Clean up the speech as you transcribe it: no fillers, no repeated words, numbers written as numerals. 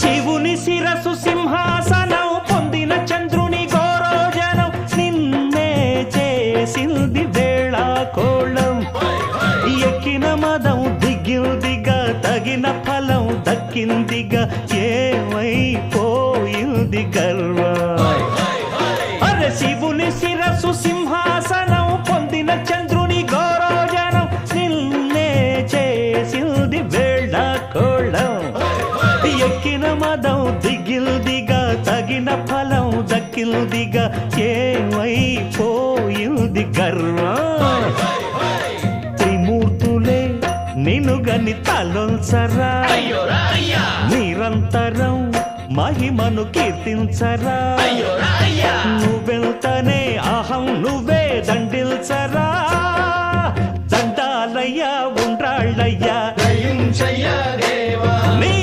శివుని శిరసు సింహాసనం పొందిన చంద్రుని గౌరోజనం నిన్నే చేసింది వేళ కోళం ఎక్కిన మదం దిగిందిగా తగిన ఫలం దక్కిందిగా ఏమైపోయింది గర్వం అరే శివుని శిరసు సింహాసనం పొందిన చంద్రుని గౌరోజనం నిన్నే చేసింది వేళ కోళం ఎక్కిన మదం దిగిల్దిగా తగిన ఫలం దక్కిల్దిగా ఏమైపోయింది గర్వం త్రిమూర్తులే నిన్నుగని తలొల్చరా నిరంతరం మహిమను కీర్తించరా నువ్వెళ్తనే అహం నువ్వే దండిల్చరా దండాలయ్యా ఉండ్రాళ్ళయ్యా దయించయ్య దేవా నీ